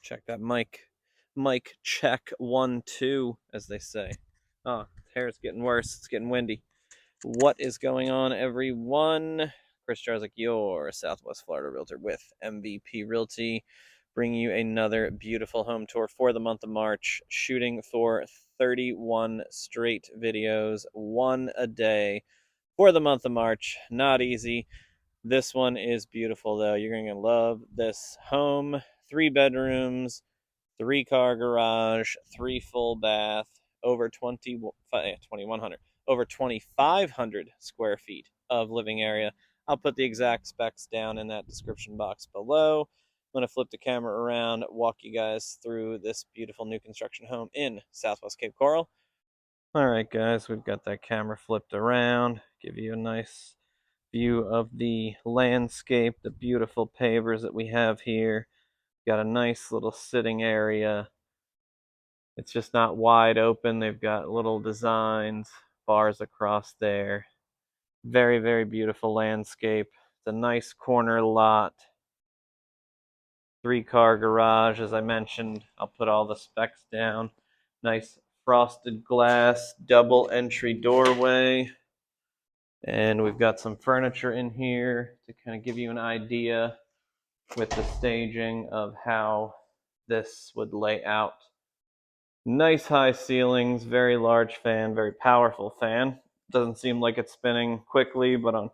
Check that mic. Mic check 1, 2, as they say. Oh, hair's getting worse. It's getting windy. What is going on, everyone? Chris Jarzik, your Southwest Florida realtor with MVP Realty, bringing you another beautiful home tour for the month of March, shooting for 31 straight videos, one a day for the month of March. Not easy. This one is beautiful, though. You're going to love this home. 3 bedrooms, 3-car garage, 3 full bath, over 2,100, over 2,500 square feet of living area. I'll put the exact specs down in that description box below. I'm going to flip the camera around, walk you guys through this beautiful new construction home in Southwest Cape Coral. All right, guys, we've got that camera flipped around, give you a nice view of the landscape, the beautiful pavers that we have here. Got a nice little sitting area. It's just not wide open. They've got little designs, bars across there. Very, very beautiful landscape. It's a nice corner lot. 3-car garage, as I mentioned. I'll put all the specs down. Nice frosted glass, double entry doorway. And we've got some furniture in here to kind of give you an idea with the staging of how this would lay out. Nice high ceilings, very large fan, very powerful fan. Doesn't seem like it's spinning quickly, but on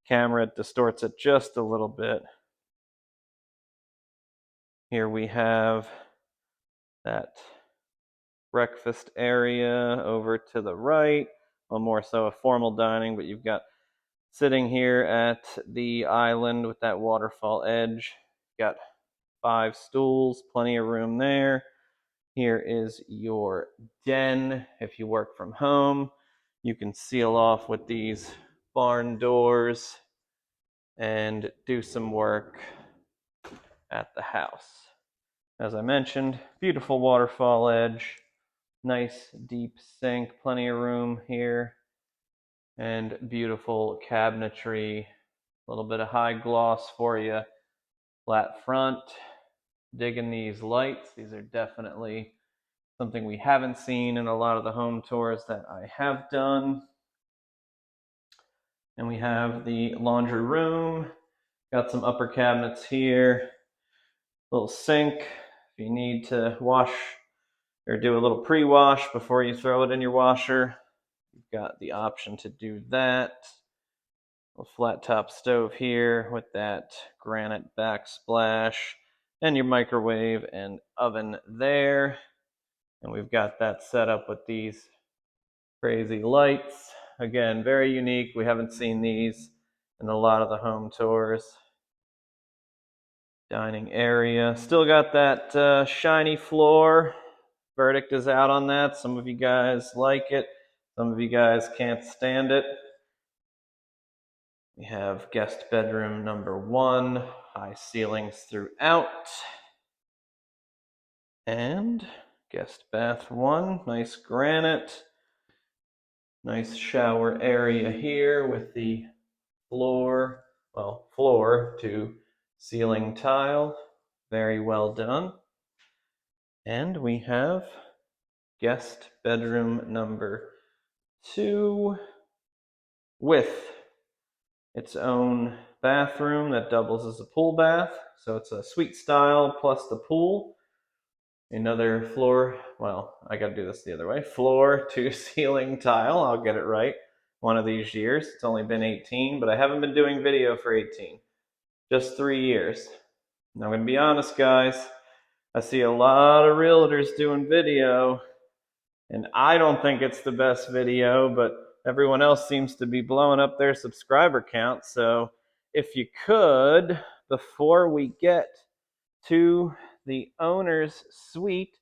camera it distorts it just a little bit. Here we have that breakfast area over to the right. Well, more so a formal dining, but you've got sitting here at the island with that waterfall edge. Got 5 stools, plenty of room there. Here is your den. If you work from home, you can seal off with these barn doors and do some work at the house. As I mentioned, beautiful waterfall edge, nice deep sink, plenty of room here, and beautiful cabinetry. A little bit of high gloss for you. Flat front. Digging these lights. These are definitely something we haven't seen in a lot of the home tours that I have done. And we have the laundry room. Got some upper cabinets here. Little sink if you need to wash or do a little pre-wash before you throw it in your washer. You've got the option to do that. A flat top stove here with that granite backsplash, and your microwave and oven there. And we've got that set up with these crazy lights. Again, very unique. We haven't seen these in a lot of the home tours. Dining area. Still got that shiny floor. Verdict is out on that. Some of you guys like it. Some of you guys can't stand it. We have guest bedroom number 1. High ceilings throughout. And guest bath 1. Nice granite. Nice shower area here with the floor to ceiling tile. Very well done. And we have guest bedroom number 2 with its own bathroom that doubles as a pool bath. So it's a suite style plus the pool. Another floor, well, I got to do this the other way. Floor to ceiling tile. I'll get it right one of these years. It's only been 18, but I haven't been doing video for 18. Just 3 years. Now, I'm going to be honest, guys. I see a lot of realtors doing video, and I don't think it's the best video, but everyone else seems to be blowing up their subscriber count. So if you could, before we get to the owner's suite,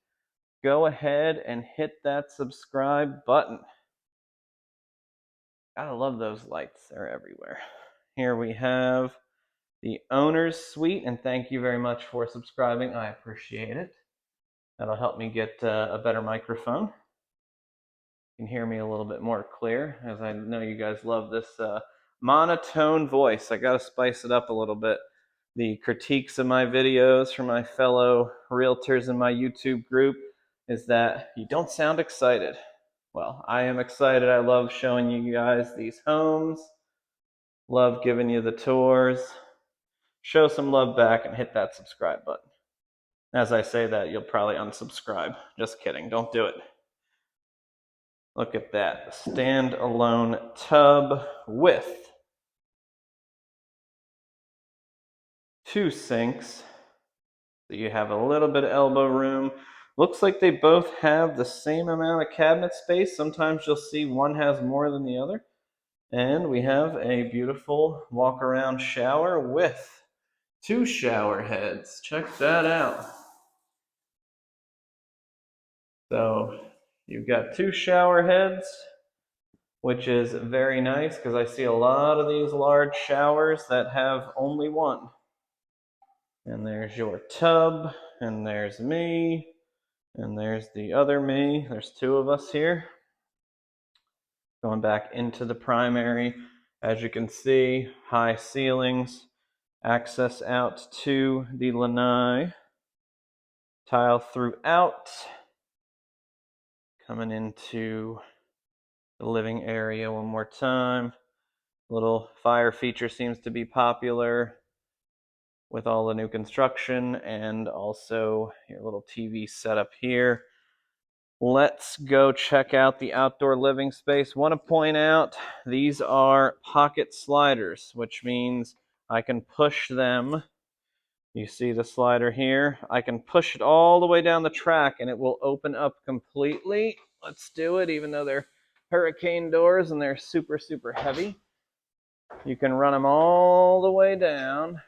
go ahead and hit that subscribe button. Gotta love those lights. They're everywhere. Here we have the owner's suite, and thank you very much for subscribing. I appreciate it. That'll help me get a better microphone. You can hear me a little bit more clear, as I know you guys love this monotone voice. I gotta spice it up a little bit. the critiques of my videos from my fellow realtors in my YouTube group is that you don't sound excited. Well, I am excited. I love showing you guys these homes. Love giving you the tours. Show some love back and hit that subscribe button. As I say that, you'll probably unsubscribe. Just kidding. Don't do it. Look at that. Stand-alone tub with 2 sinks. So you have a little bit of elbow room. Looks like they both have the same amount of cabinet space. Sometimes you'll see one has more than the other. And we have a beautiful walk-around shower with 2 shower heads. Check that out. So you've got 2 shower heads, which is very nice because I see a lot of these large showers that have only one. And there's your tub, and there's me, and there's the other me. There's 2 of us here. Going back into the primary, as you can see, high ceilings, access out to the lanai, tile throughout, coming into the living area one more time. Little fire feature seems to be popular with all the new construction, and also your little TV setup here. Let's go check out the outdoor living space. Want to point out these are pocket sliders, which means I can push them. You see the slider here? I can push it all the way down the track and it will open up completely. Let's do it, even though they're hurricane doors and they're super, super heavy. You can run them all the way down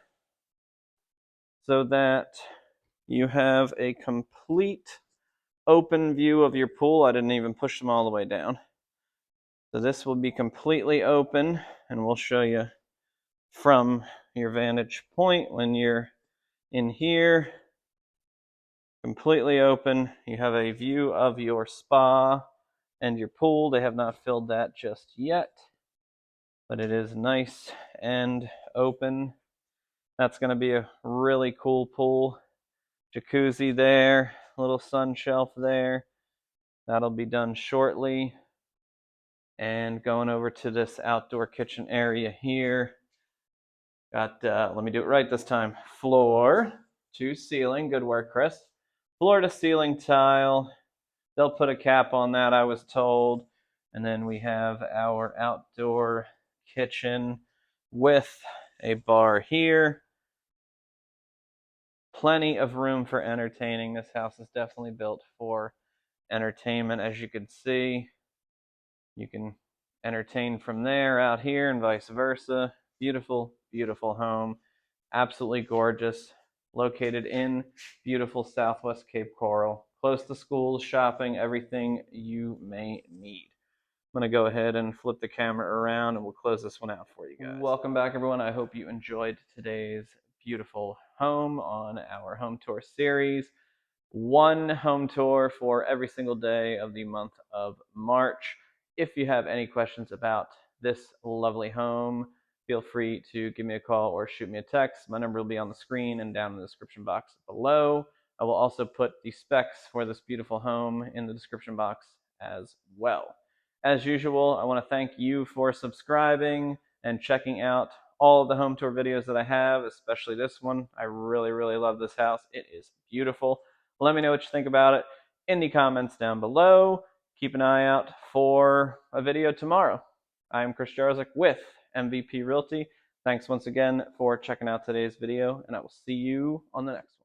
so that you have a complete open view of your pool. I didn't even push them all the way down. So this will be completely open, and we'll show you from your vantage point when you're in here. Completely open. You have a view of your spa and your pool. They have not filled that just yet, but it is nice and open. That's going to be a really cool pool. Jacuzzi there, little sun shelf there. That'll be done shortly. And going over to this outdoor kitchen area here. Got, let me do it right this time. Floor to ceiling. Good work, Chris. Floor to ceiling tile. They'll put a cap on that, I was told. And then we have our outdoor kitchen with a bar here. Plenty of room for entertaining. This house is definitely built for entertainment. As you can see, you can entertain from there out here and vice versa. Beautiful, beautiful home. Absolutely gorgeous. Located in beautiful Southwest Cape Coral. Close to schools, shopping, everything you may need. I'm going to go ahead and flip the camera around and we'll close this one out for you guys. Welcome back, everyone. I hope you enjoyed today's beautiful home on our home tour series. 1 home tour for every single day of the month of March. If you have any questions about this lovely home, feel free to give me a call or shoot me a text. My number will be on the screen and down in the description box below. I will also put the specs for this beautiful home in the description box as well. As usual, I want to thank you for subscribing and checking out all of the home tour videos that I have, especially this one. I really, really love this house. It is beautiful. Let me know what you think about it in the comments down below. Keep an eye out for a video tomorrow. I'm Chris Jarzik with MVP Realty. Thanks once again for checking out today's video, and I will see you on the next one.